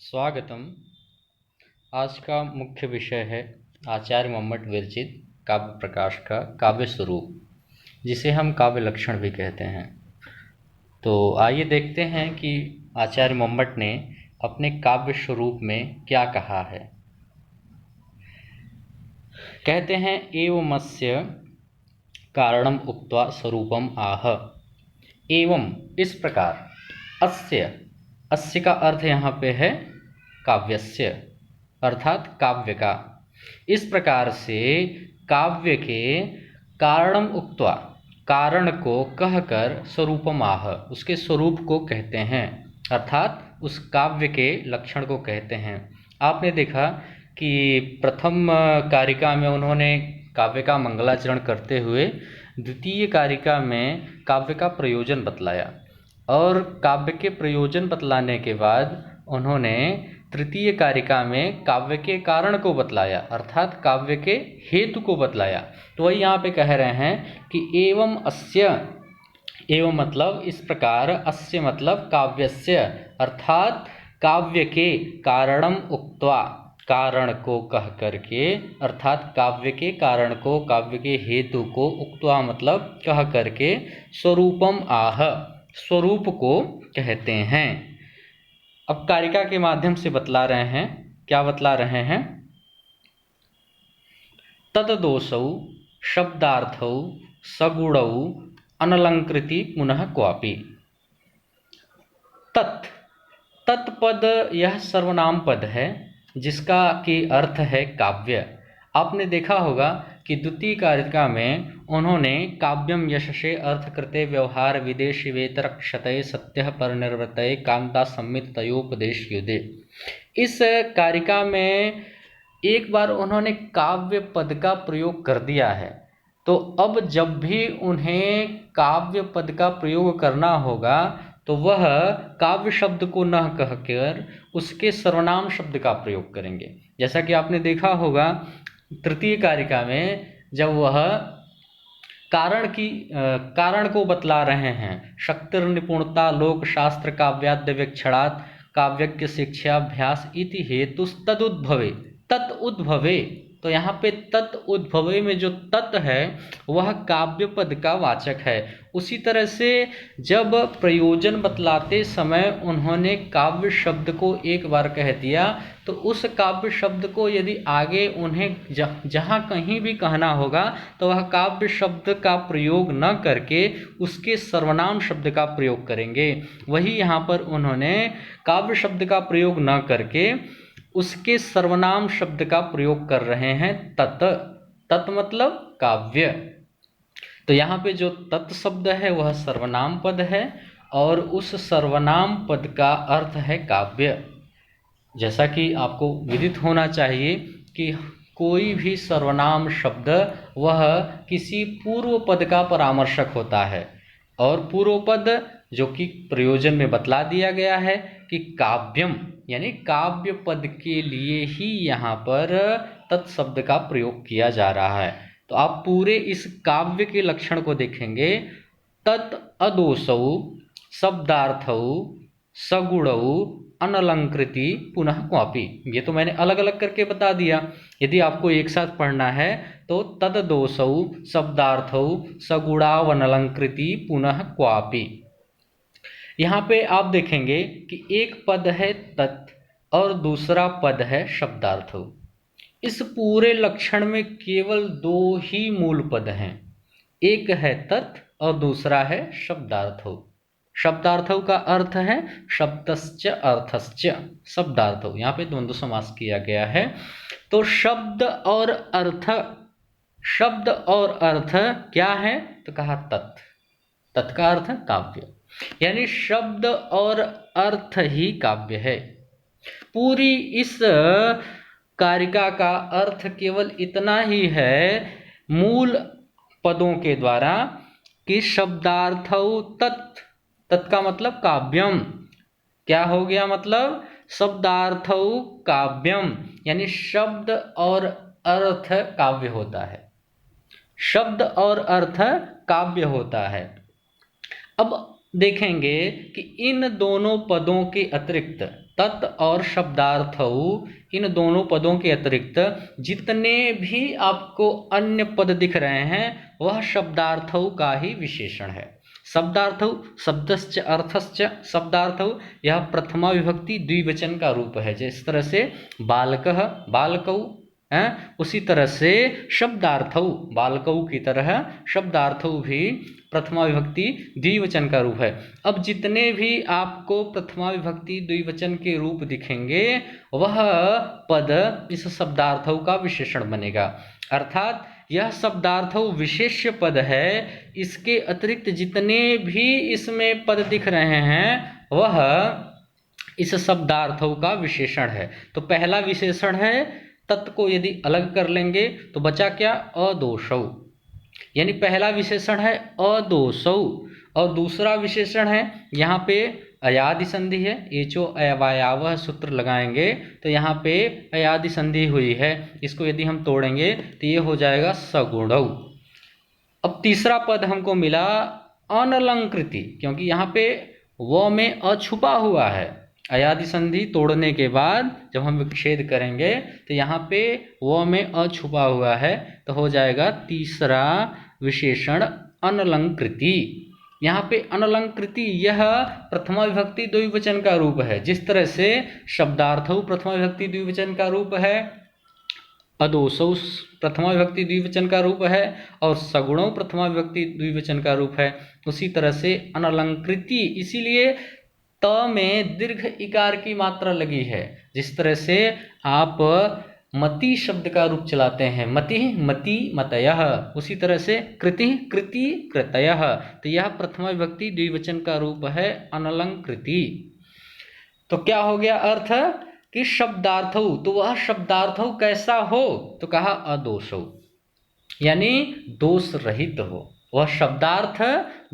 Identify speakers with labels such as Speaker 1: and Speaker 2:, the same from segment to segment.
Speaker 1: स्वागतम। आज का मुख्य विषय है आचार्य मोहम्मद विरचित काव्य प्रकाश का काव्य स्वरूप, जिसे हम काव्य लक्षण भी कहते हैं। तो आइए देखते हैं कि आचार्य मोहम्मद ने अपने काव्य स्वरूप में क्या कहा है। कहते हैं एवमस्य कारणम उक्त्वा स्वरूपम आह। एवं इस प्रकार, अस्य का अर्थ यहाँ पे है काव्यस्य, अर्थात काव्य का। इस प्रकार से काव्य के कारणम उक्त्वा, कारण को कहकर स्वरूपम आह, उसके स्वरूप को कहते हैं, अर्थात उस काव्य के लक्षण को कहते हैं। आपने देखा कि प्रथम कारिका में उन्होंने काव्य का मंगलाचरण करते हुए द्वितीय कारिका में काव्य का प्रयोजन बतलाया, और काव्य के प्रयोजन बतलाने के बाद उन्होंने तृतीय कारिका में काव्य के कारण को बतलाया, अर्थात काव्य के हेतु को बतलाया। तो वही यहाँ पे कह रहे हैं कि एवं अस्य, एवं मतलब इस प्रकार, अस्य मतलब काव्यस्य, अर्थात काव्य के कारणम उक्त्वा, कारण को कह करके, अर्थात काव्य के कारण को, काव्य के हेतु को, उक्त्वा मतलब कह करके, स्वरूपम आह, स्वरूप को कहते हैं। अब कारिका के माध्यम से बतला रहे हैं, क्या बतला रहे हैं? तददोषौ शब्दार्थौ सगुणौ अनलंकृति पुनः क्वापि। तत्पद यह सर्वनाम पद है, जिसका की अर्थ है काव्य। आपने देखा होगा कि द्वितीय कारिका में उन्होंने काव्यम यशसे अर्थकृते व्यवहार विदेशी वेतरक्षते सत्य परिनिर्वृत्तये कांता सम्मित तयोपदेश युदे, इस कारिका में एक बार उन्होंने काव्य पद का प्रयोग कर दिया है। तो अब जब भी उन्हें काव्य पद का प्रयोग करना होगा तो वह काव्य शब्द को न कहकर उसके सर्वनाम शब्द का प्रयोग करेंगे। जैसा कि आपने देखा होगा तृतीय कारिका में जब वह कारण को बतला रहे हैं, शक्तिर निपुणता लोक शास्त्र काव्याद्य विक्षणात् काव्यज्ञ शिक्षाभ्यास इति हेतुस्तदुद्भवे, तदुद्भवे। तो यहाँ पे तदुद्भवे में जो तत् है वह काव्य पद का वाचक है। उसी तरह से जब प्रयोजन बतलाते समय उन्होंने काव्य शब्द को एक बार कह दिया, तो उस काव्य शब्द को यदि आगे उन्हें जहाँ कहीं भी कहना होगा तो वह काव्य शब्द का प्रयोग न करके उसके सर्वनाम शब्द का प्रयोग करेंगे। वही यहाँ पर उन्होंने काव्य शब्द का प्रयोग न करके उसके सर्वनाम शब्द का प्रयोग कर रहे हैं, तत् मतलब काव्य। तो यहाँ पे जो तत् शब्द है वह सर्वनाम पद है, और उस सर्वनाम पद का अर्थ है काव्य। जैसा कि आपको विदित होना चाहिए कि कोई भी सर्वनाम शब्द वह किसी पूर्व पद का परामर्शक होता है, और पूर्व पद जो कि प्रयोजन में बतला दिया गया है कि काव्यम, यानी काव्य पद के लिए ही यहाँ पर तत्शब्द का प्रयोग किया जा रहा है। तो आप पूरे इस काव्य के लक्षण को देखेंगे, तत् अदोषौ शब्दार्थौ सगुणौ अनलंकृति पुनः क्वापि। ये तो मैंने अलग अलग करके बता दिया। यदि आपको एक साथ पढ़ना है तो तददोषौ शब्दार्थौ सगुणावनलंकृति पुनः क्वापि। यहाँ पे आप देखेंगे कि एक पद है तत् और दूसरा पद है शब्दार्थौ। इस पूरे लक्षण में केवल दो ही मूल पद हैं, एक है तत् और दूसरा है शब्दार्थौ। शब्दार्थौ का अर्थ है शब्दश्च अर्थश्च, शब्दार्थौ यहाँ पे द्वंद्व समास किया गया है। तो शब्द और अर्थ, शब्द और अर्थ क्या है? तो कहा तत्, तत् का अर्थ काव्य, यानी शब्द और अर्थ ही काव्य है। पूरी इस कारिका का अर्थ केवल इतना ही है मूल पदों के द्वारा कि शब्दार्थौ तत्, तत् का मतलब काव्यम, क्या हो गया मतलब शब्दार्थौ काव्यम, यानी शब्द और अर्थ काव्य होता है, शब्द और अर्थ काव्य होता है। अब देखेंगे कि इन दोनों पदों के अतिरिक्त तत् और शब्दार्थौ, इन दोनों पदों के अतिरिक्त जितने भी आपको अन्य पद दिख रहे हैं वह शब्दार्थौ का ही विशेषण है। शब्दार्थौ शब्दश्च अर्थश्च शब्दार्थौ, यह प्रथमा विभक्ति द्विवचन का रूप है। जिस तरह से बालकः बालकौ है, उसी तरह से शब्दार्थौ बालकौ की तरह शब्दार्थौ भी प्रथमा विभक्ति द्विवचन का रूप है। अब जितने भी आपको प्रथमा विभक्ति द्विवचन के रूप दिखेंगे वह पद इस शब्दार्थौ का विशेषण बनेगा। अर्थात यह शब्दार्थौ विशेष्य पद है। इसके अतिरिक्त जितने भी इसमें पद दिख रहे हैं वह इस शब्दार्थौ का विशेषण है। तो पहला विशेषण है, तत् को यदि अलग कर लेंगे तो बचा क्या, अदोषौ, यानी पहला विशेषण है अदोषौ। और दूसरा विशेषण है, यहाँ पे अयादि संधि है, एचो अयवायावः सूत्र लगाएंगे तो यहाँ पे अयादि संधि हुई है, इसको यदि हम तोड़ेंगे तो ये हो जाएगा सगुणौ। अब तीसरा पद हमको मिला अनलंकृति, क्योंकि यहाँ पे व में अ छुपा हुआ है। अयादि संधि तोड़ने के बाद जब हम विच्छेद करेंगे तो यहाँ पे व में अ छुपा हुआ है, तो हो जाएगा तीसरा विशेषण अनलंकृति। यहाँ पे अनलंकृति यह प्रथमा विभक्ति द्विवचन का रूप है। जिस तरह से शब्दार्थौ प्रथमा विभक्ति द्विवचन का रूप है, अदोषौ प्रथमा विभक्ति द्विवचन का रूप है और सगुणौ प्रथमा विभक्ति द्विवचन का रूप है, उसी तरह से अनलंकृति, इसीलिए त में दीर्घ इकार की मात्रा लगी है। जिस तरह से आप मति शब्द का रूप चलाते हैं, मति मति मतयः, उसी तरह से कृति कृति कृतयः, तो यह प्रथमा विभक्ति द्विवचन का रूप है अनलंकृति। तो क्या हो गया अर्थ कि शब्दार्थौ, तो वह शब्दार्थौ कैसा हो, तो कहा अदोषौ, यानी दोष रहित हो। वह शब्दार्थ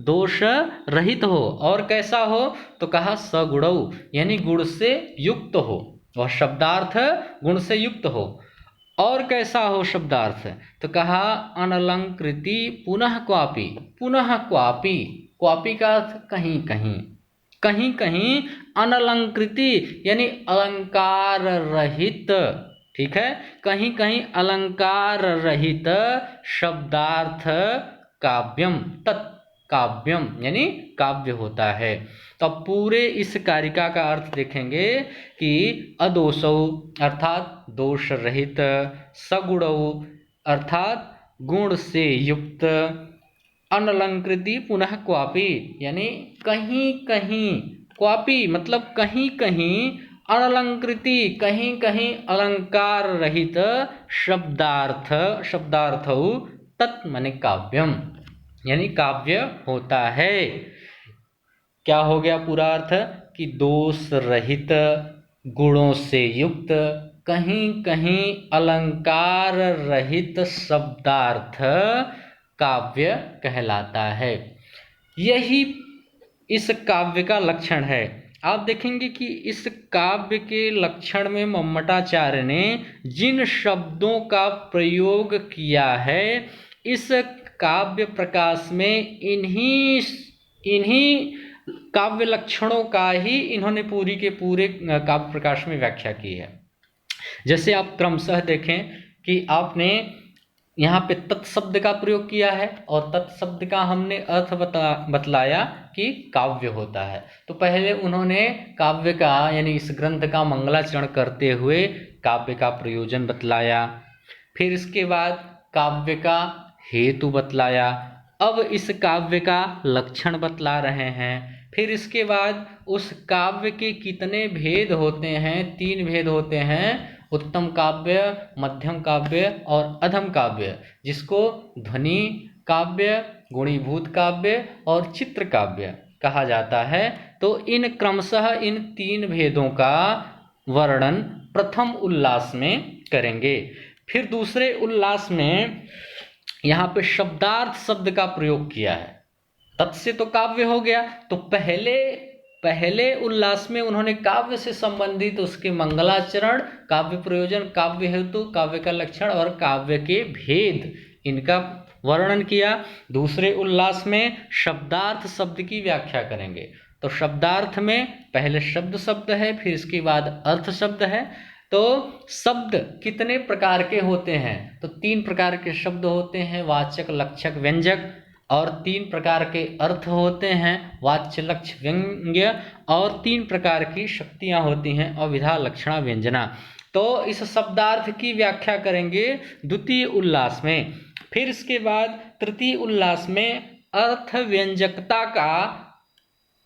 Speaker 1: दोष रहित हो। और कैसा हो, तो कहा सगुणौ, यानी गुण से युक्त हो। वह शब्दार्थ गुण से युक्त हो। और कैसा हो शब्दार्थ, तो कहा अनलंकृति पुनः क्वापि, पुनः क्वापि, क्वापि का अर्थ कहीं कहीं, कहीं कहीं अनलंकृति यानी अलंकार रहित, ठीक है, कहीं कहीं अलंकार रहित शब्दार्थ काव्यम, तत्काव्यम यानी काव्य होता है। तो अब पूरे इस कारिका का अर्थ देखेंगे कि अदोषौ अर्थात दोष रहित, सगुणौ अर्थात गुण से युक्त, अनलंकृति पुनः क्वापि यानी कहीं कहीं, क्वापि मतलब कहीं कहीं, अनलंकृति कहीं कहीं अलंकार रहित शब्दार्थ, शब्दार्थौ तत् माने काव्यम यानी काव्य होता है। क्या हो गया पूरा अर्थ कि दोष रहित, गुणों से युक्त, कहीं कहीं अलंकार रहित शब्दार्थ काव्य कहलाता है। यही इस काव्य का लक्षण है। आप देखेंगे कि इस काव्य के लक्षण में मम्मटाचार्य ने जिन शब्दों का प्रयोग किया है, इस काव्य प्रकाश में इन्हीं काव्य लक्षणों का ही इन्होंने पूरी के पूरे काव्य प्रकाश में व्याख्या की है। जैसे आप क्रमशः देखें कि आपने यहाँ पे तत्शब्द का प्रयोग किया है और तत्शब्द का हमने अर्थ बतलाया कि काव्य होता है। तो पहले उन्होंने काव्य का यानी इस ग्रंथ का मंगलाचरण करते हुए काव्य का प्रयोजन बतलाया, फिर इसके बाद काव्य का हेतु बतलाया, अब इस काव्य का लक्षण बतला रहे हैं। फिर इसके बाद उस काव्य के कितने भेद होते हैं, 3 भेद होते हैं, उत्तम काव्य, मध्यम काव्य और अधम काव्य, जिसको ध्वनि काव्य, गुणीभूत काव्य और चित्र काव्य कहा जाता है। तो इन क्रमशः इन 3 भेदों का वर्णन प्रथम उल्लास में करेंगे। फिर दूसरे उल्लास में यहाँ पे शब्दार्थ शब्द का प्रयोग किया है। तत्से तो काव्य हो गया, तो पहले उल्लास में उन्होंने काव्य से संबंधित उसके मंगलाचरण, काव्य प्रयोजन, काव्य हेतु, काव्य का लक्षण और काव्य के भेद, इनका वर्णन किया। दूसरे उल्लास में शब्दार्थ शब्द की व्याख्या करेंगे। तो शब्दार्थ में पहले शब्द है, फिर इसके बाद अर्थ शब्द है। तो शब्द कितने प्रकार के होते हैं? तो 3 प्रकार के शब्द होते हैं, वाचक, लक्षक, व्यंजक। और 3 प्रकार के अर्थ होते हैं, वाच्य, लक्ष्य, व्यंग्य। और 3 प्रकार की शक्तियाँ होती हैं, अविधा, लक्षणा, व्यंजना। तो इस शब्दार्थ की व्याख्या करेंगे द्वितीय उल्लास में। फिर इसके बाद तृतीय उल्लास में अर्थ व्यंजकता का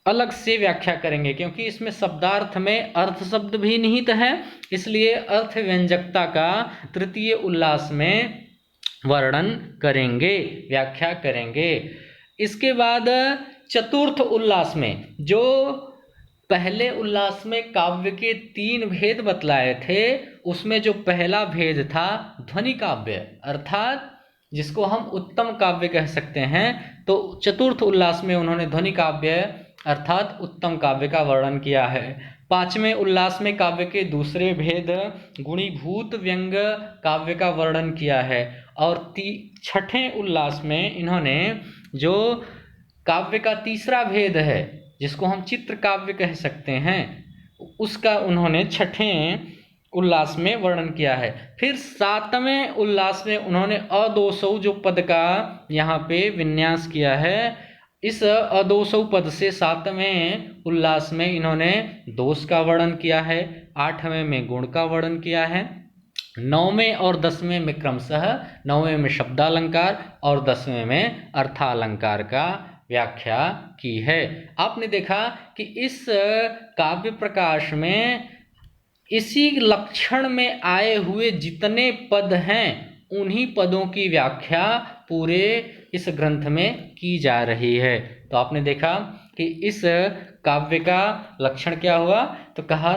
Speaker 1: अलग से व्याख्या करेंगे, क्योंकि इसमें शब्दार्थ में अर्थ शब्द भी निहित है, इसलिए अर्थ व्यंजकता का तृतीय उल्लास में वर्णन करेंगे, व्याख्या करेंगे। इसके बाद चतुर्थ उल्लास में, जो पहले उल्लास में काव्य के 3 भेद बतलाए थे, उसमें जो पहला भेद था ध्वनि काव्य, अर्थात जिसको हम उत्तम काव्य कह सकते हैं, तो चतुर्थ उल्लास में उन्होंने ध्वनि काव्य अर्थात उत्तम काव्य का वर्णन किया है। 5वें उल्लास में काव्य के दूसरे भेद गुणीभूत व्यंग काव्य का वर्णन किया है। और 6ठें उल्लास में इन्होंने जो काव्य का तीसरा भेद है, जिसको हम चित्र काव्य कह सकते हैं, उसका उन्होंने 6ठें उल्लास में वर्णन किया है। फिर 7वें उल्लास में उन्होंने अदोसौ जो पद का यहाँ पे विन्यास किया है, इस अदोसौ पद से 7वें उल्लास में इन्होंने दोष का वर्णन किया है, 8वें में गुण का वर्णन किया है, 9वें और 10वें में क्रमशः 9वें में शब्दालंकार और 10वें में अर्थालंकार का व्याख्या की है। आपने देखा कि इस काव्य प्रकाश में इसी लक्षण में आए हुए जितने पद हैं, उन्हीं पदों की व्याख्या पूरे इस ग्रंथ में की जा रही है। तो आपने देखा कि इस काव्य का लक्षण क्या हुआ, तो कहा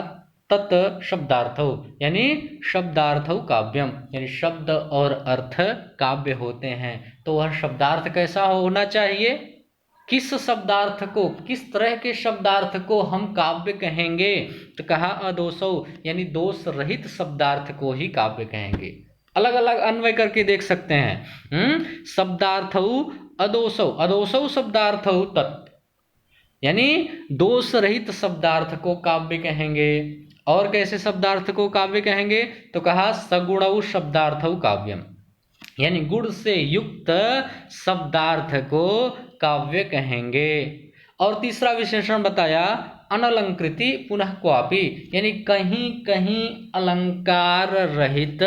Speaker 1: तत् शब्दार्थौ, यानी शब्दार्थौ काव्यम, यानी शब्द और अर्थ काव्य होते हैं। तो वह शब्दार्थ कैसा होना चाहिए, किस शब्दार्थ को, किस तरह के शब्दार्थ को हम काव्य कहेंगे, तो कहा अदोषौ, यानी दोष रहित शब्दार्थ को ही काव्य कहेंगे। अलग अलग अन्वय करके देख सकते हैं। शब्दार्थौ अदोषौ, अदोषौ शब्दार्थौ तत्, यानी दोष रहित शब्दार्थ को काव्य कहेंगे। और कैसे शब्दार्थ को काव्य कहेंगे, तो कहा सगुणौ शब्दार्थौ काव्यम, यानी गुण से युक्त शब्दार्थ को काव्य कहेंगे। और तीसरा विशेषण बताया अनलंकृति पुनः क्वापि, यानी कहीं कहीं अलंकार रहित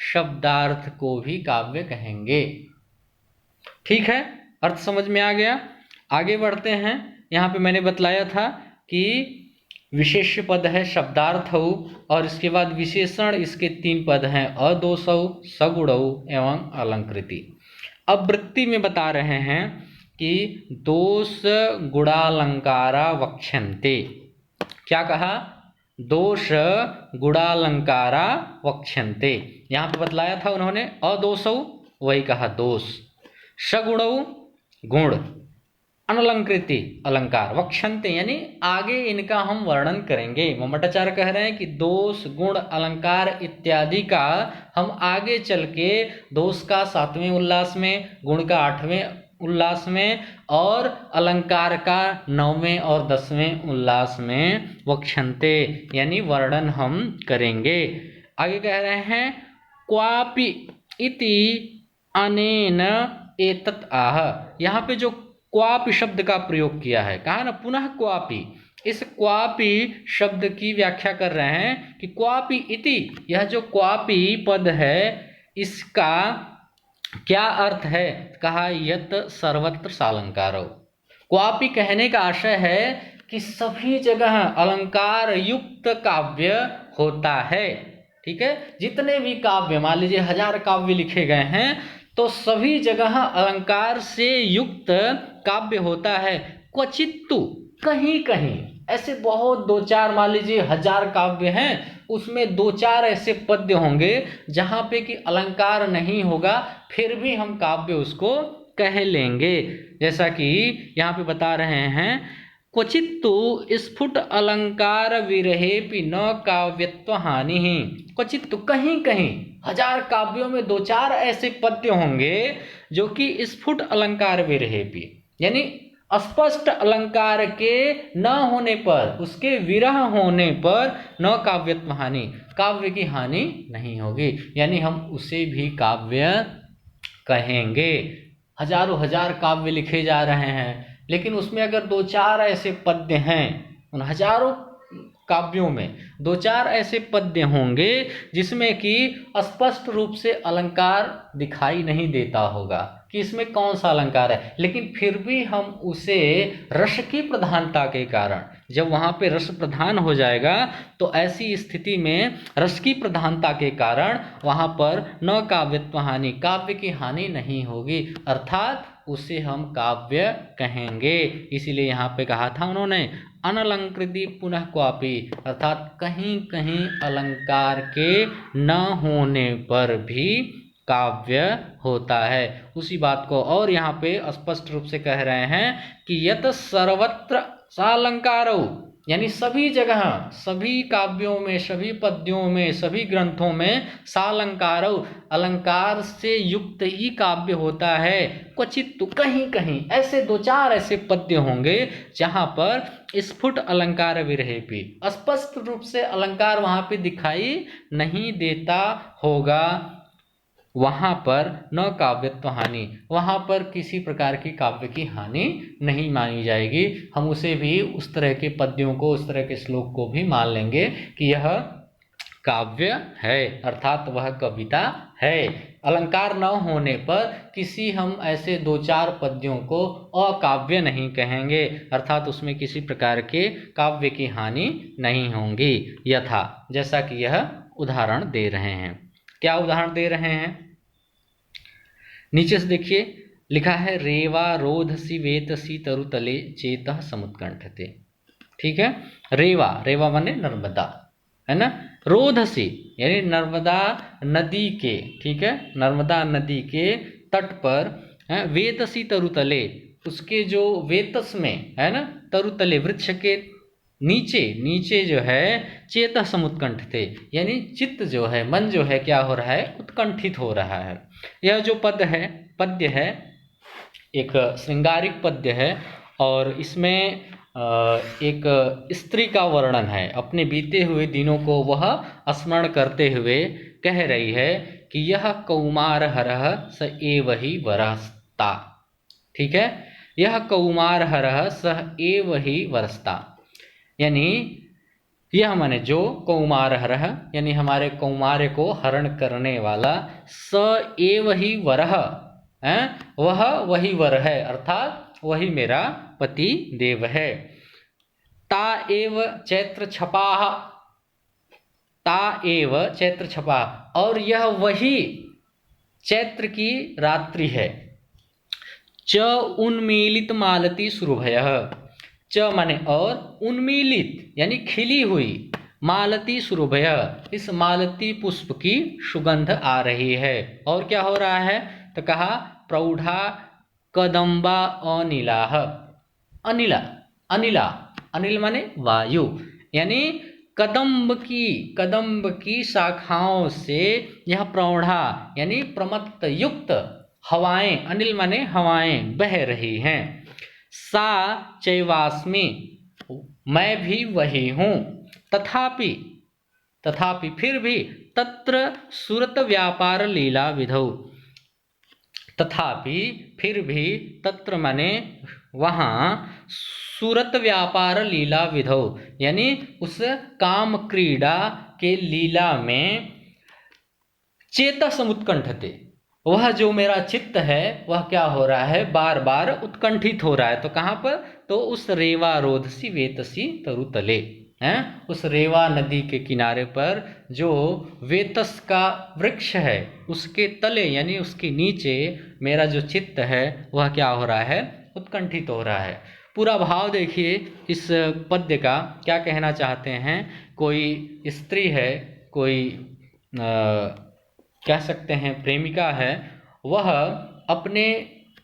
Speaker 1: शब्दार्थ को भी काव्य कहेंगे। ठीक है, अर्थ समझ में आ गया। आगे बढ़ते हैं। यहाँ पे मैंने बतलाया था कि विशेष्य पद है शब्दार्थौ, और इसके बाद विशेषण इसके 3 पद हैं, अदोषौ, सगुणौ एवं अलंकृति। अब वृत्ति में बता रहे हैं कि दोष गुणालंकारा वक्ष्यन्ते। क्या कहा, दोष गुणालंकारा वक्ष्यन्ते। यहाँ पे बतलाया था उन्होंने अदोषौ, वही कहा दोष, सगुणौ गुण, अनलंकृति अलंकार, वक्ष्यन्ते यानी आगे इनका हम वर्णन करेंगे। मम्मटाचार्य कह रहे हैं कि दोष गुण अलंकार इत्यादि का हम आगे चल के दोष का 7वें उल्लास में, गुण का 8वें उल्लास में और अलंकार का 9वें और 10वें उल्लास में वक्ष्यन्ते यानी वर्णन हम करेंगे। आगे कह रहे हैं क्वापि इति अनेन एतत् आह। यहाँ पे जो क्वापि शब्द का प्रयोग किया है, कहा ना पुनः क्वापि, इस क्वापि शब्द की व्याख्या कर रहे हैं कि क्वापि इति, यह जो क्वापि पद है इसका क्या अर्थ है, कहा यत सर्वत्र सालंकारो। क्वापि कहने का आशय है कि सभी जगह अलंकार युक्त काव्य होता है। ठीक है, जितने भी काव्य, मान लीजिए 1000 काव्य लिखे गए हैं, तो सभी जगह अलंकार से युक्त काव्य होता है। क्वचित्तु, कहीं कहीं ऐसे बहुत 2-4, मान लीजिए 1000 काव्य हैं, उसमें 2-4 ऐसे पद्य होंगे जहाँ पे कि अलंकार नहीं होगा, फिर भी हम काव्य उसको कह लेंगे। जैसा कि यहाँ पे बता रहे हैं क्वचित्तु स्फुट अलंकार विरहेपि न काव्यत्व हानि। क्वचित्तु कहीं कहीं 1000 काव्यों में 2-4 ऐसे पद्य होंगे जो कि स्फुट अलंकार विरहेपि, यानी स्पष्ट अलंकार के न होने पर, उसके विरह होने पर न काव्यत्व हानि, काव्य की हानि नहीं होगी, यानी हम उसे भी काव्य कहेंगे। हजारों हजार काव्य लिखे जा रहे हैं, लेकिन उसमें अगर दो चार ऐसे पद्य हैं, उन हजारों काव्यों में दो चार ऐसे पद्य होंगे जिसमें कि स्पष्ट रूप से अलंकार दिखाई नहीं देता होगा कि इसमें कौन सा अलंकार है, लेकिन फिर भी हम उसे रस की प्रधानता के कारण, जब वहाँ पे रस प्रधान हो जाएगा तो ऐसी स्थिति में रस की प्रधानता के कारण वहाँ पर न काव्यत्व हानि, काव्य की हानि नहीं होगी, अर्थात उसे हम काव्य कहेंगे। इसीलिए यहाँ पे कहा था उन्होंने अनलंकृति पुनः क्वापि, अर्थात कहीं कहीं अलंकार के न होने पर भी काव्य होता है। उसी बात को और यहाँ पे स्पष्ट रूप से कह रहे हैं कि यत सर्वत्र सालंकारो, यानी सभी जगह, सभी काव्यों में, सभी पद्यों में, सभी ग्रंथों में सालंकारो, अलंकार से युक्त ही काव्य होता है। क्वचित तो कहीं कहीं ऐसे दो चार ऐसे पद्य होंगे जहाँ पर स्फुट अलंकार विरहेपि, स्पष्ट रूप से अलंकार वहाँ पे दिखाई नहीं देता होगा, वहाँ पर न काव्यत्व हानि, वहाँ पर किसी प्रकार की काव्य की हानि नहीं मानी जाएगी। हम उसे भी, उस तरह के पद्यों को, उस तरह के श्लोक को भी मान लेंगे कि यह काव्य है, अर्थात वह कविता है। अलंकार न होने पर किसी हम ऐसे दो चार पद्यों को अकाव्य नहीं कहेंगे, अर्थात उसमें किसी प्रकार के काव्य की हानि नहीं होगी। यथा, जैसा कि यह उदाहरण दे रहे हैं। क्या उदाहरण दे रहे हैं? नीचे से देखिए, लिखा है रेवा रोधसी वेतसी तरुतले चेतः समुत्कंठते। ठीक है, रेवा, रेवा माने नर्मदा, है ना। रोधसी यानी नर्मदा नदी के, ठीक है, नर्मदा नदी के तट पर, वेतसी तरुतले, उसके जो वेतस में, है ना, तरुतले वृक्ष के नीचे, नीचे जो है चेतः समुत्कंठ थे, यानी चित्त जो है, मन जो है, क्या हो रहा है, उत्कंठित हो रहा है। यह जो पद्य है एक श्रृंगारिक पद्य है, और इसमें एक स्त्री का वर्णन है। अपने बीते हुए दिनों को वह स्मरण करते हुए कह रही है कि यह कौमार हरः स एव ही वरस्ता। ठीक है, यह कौमार हरः स एव ही वरस्ता, यानी यह माने जो कौमार हरः, यानी हमारे कौमार्य को हरण करने वाला, स एव ही वरः, वह वही वर है, अर्थात वही मेरा पति देव है। ता एव चैत्र छपाह, ता एव चैत्र छपाह, और यह वही चैत्र की रात्रि है। च उन्मीलित मालती सुरभयः, च माने और, उन्मीलित यानी खिली हुई, मालती सुरभयः, इस मालती पुष्प की सुगंध आ रही है। और क्या हो रहा है, तो कहा प्रौढ़ा कदम्बा अनिलाः, अनिला, अनिला, अनिल माने वायु, यानी कदम्ब की शाखाओं से यह प्रौढ़ा यानी प्रमत्त युक्त हवाएं, अनिल माने हवाएं बह रही हैं। सा चैवास्मि, मैं भी वही हूँ। तथापि, तथापि फिर भी, तत्र सुरत व्यापार लीला विधौ, तथापि फिर भी, तत्र माने वहाँ, सुरत व्यापार लीला विधौ, यानी उस काम क्रीड़ा के लीला में, चेता समुत्कंठते, वह जो मेरा चित्त है वह क्या हो रहा है, बार बार उत्कंठित हो रहा है। तो कहाँ पर, तो उस रेवा रोधसी वेतसी तरुतले, हैं, उस रेवा नदी के किनारे पर जो वेतस का वृक्ष है उसके तले, यानी उसके नीचे मेरा जो चित्त है वह क्या हो रहा है, उत्कंठित हो रहा है। पूरा भाव देखिए इस पद्य का, क्या कहना चाहते हैं। कोई स्त्री है, कोई कह सकते हैं प्रेमिका है, वह अपने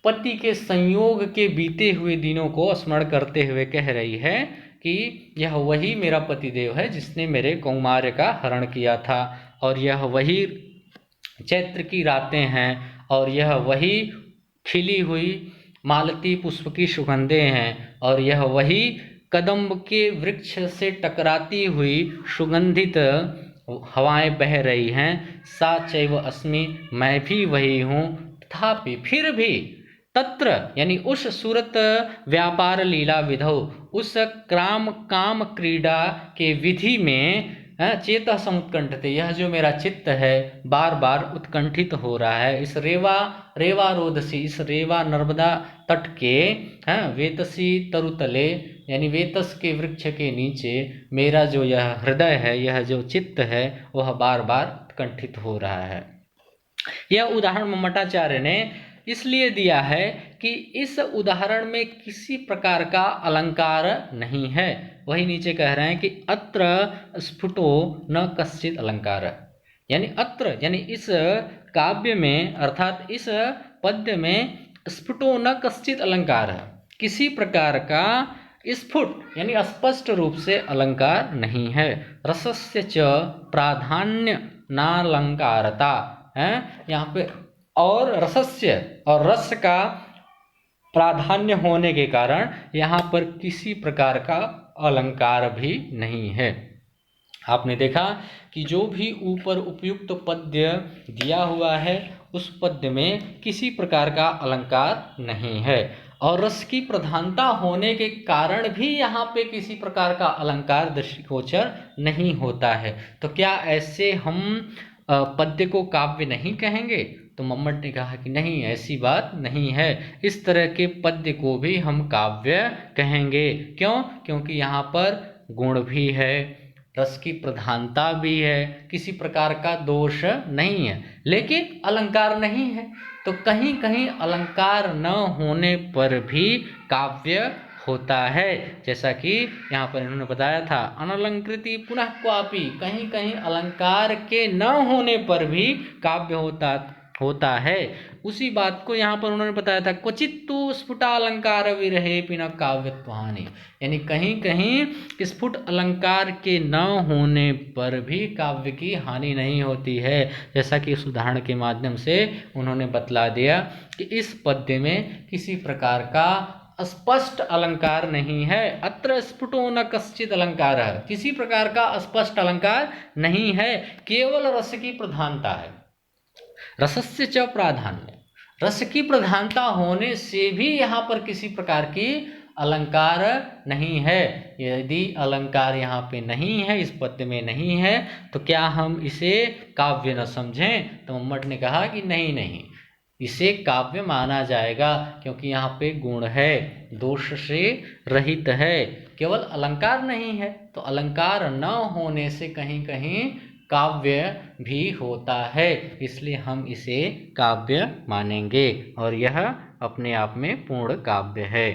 Speaker 1: पति के संयोग के बीते हुए दिनों को स्मरण करते हुए कह रही है कि यह वही मेरा पतिदेव है जिसने मेरे कौमार्य का हरण किया था, और यह वही चैत्र की रातें हैं, और यह वही खिली हुई मालती पुष्प की सुगंधें हैं, और यह वही कदम्ब के वृक्ष से टकराती हुई सुगंधित हवाएं बह रही हैं। सा चैव अस्मि, मैं भी वही हूँ। तथापि फिर भी तत्र यानी उस सूरत व्यापार लीला विधौ, उस काम क्रीड़ा के विधि में चेतः समुत्कंठते, यह जो मेरा चित्त है बार बार उत्कंठित हो रहा है। इस रेवा रोदसी, इस रेवा नर्मदा तट के वेतसी तरुतले यानी वेतस के वृक्ष के नीचे मेरा जो यह हृदय है, यह जो चित्त है, वह बार बार उत्कंठित हो रहा है। यह उदाहरण मम्मटाचार्य ने इसलिए दिया है कि इस उदाहरण में किसी प्रकार का अलंकार नहीं है। वही नीचे कह रहे हैं कि अत्र स्फुटो न कश्चित अलंकार, यानी अत्र यानी इस काव्य में अर्थात इस पद्य में स्फुटो न कश्चित अलंकार है, किसी प्रकार का स्फुट यानी स्पष्ट रूप से अलंकार नहीं है। रसस्य च प्राधान्य नालंकारता है यहाँ पे, और रसस्य और रस का प्राधान्य होने के कारण यहाँ पर किसी प्रकार का अलंकार भी नहीं है। आपने देखा कि जो भी ऊपर उपयुक्त पद्य दिया हुआ है उस पद्य में किसी प्रकार का अलंकार नहीं है, और रस की प्रधानता होने के कारण भी यहाँ पे किसी प्रकार का अलंकार दृष्टिगोचर नहीं होता है। तो क्या ऐसे हम पद्य को काव्य नहीं कहेंगे? तो मम्मट ने कहा कि नहीं, ऐसी बात नहीं है। इस तरह के पद्य को भी हम काव्य कहेंगे। क्यों? क्योंकि यहाँ पर गुण भी है, रस की प्रधानता भी है, किसी प्रकार का दोष नहीं है, लेकिन अलंकार नहीं है। तो कहीं कहीं अलंकार न होने पर भी काव्य होता है, जैसा कि यहाँ पर इन्होंने बताया था, अनलंकृति पुनः क्वापि, कहीं कहीं अलंकार के न होने पर भी काव्य होता है। उसी बात को यहाँ पर उन्होंने बताया था, क्वचित तो स्फुटालंकार विरहे पिन काव्यत्वानि, यानी कहीं कहीं स्फुट अलंकार के न होने पर भी काव्य की हानि नहीं होती है। जैसा कि इस उदाहरण के माध्यम से उन्होंने बतला दिया कि इस पद्य में किसी प्रकार का स्पष्ट अलंकार नहीं है। अत्र स्फुटो न कश्चित अलंकार है, किसी प्रकार का स्पष्ट अलंकार नहीं है, केवल रस की प्रधानता है। रसस्य च प्राधान्य, रस की प्रधानता होने से भी यहाँ पर किसी प्रकार की अलंकार नहीं है। यदि अलंकार यहाँ पे नहीं है, इस पद्य में नहीं है, तो क्या हम इसे काव्य न समझें? तो मम्मट ने कहा कि नहीं, इसे काव्य माना जाएगा, क्योंकि यहाँ पे गुण है, दोष से रहित है, केवल अलंकार नहीं है। तो अलंकार न होने से कहीं कहीं काव्य भी होता है, इसलिए हम इसे काव्य मानेंगे, और यह अपने आप में पूर्ण काव्य है।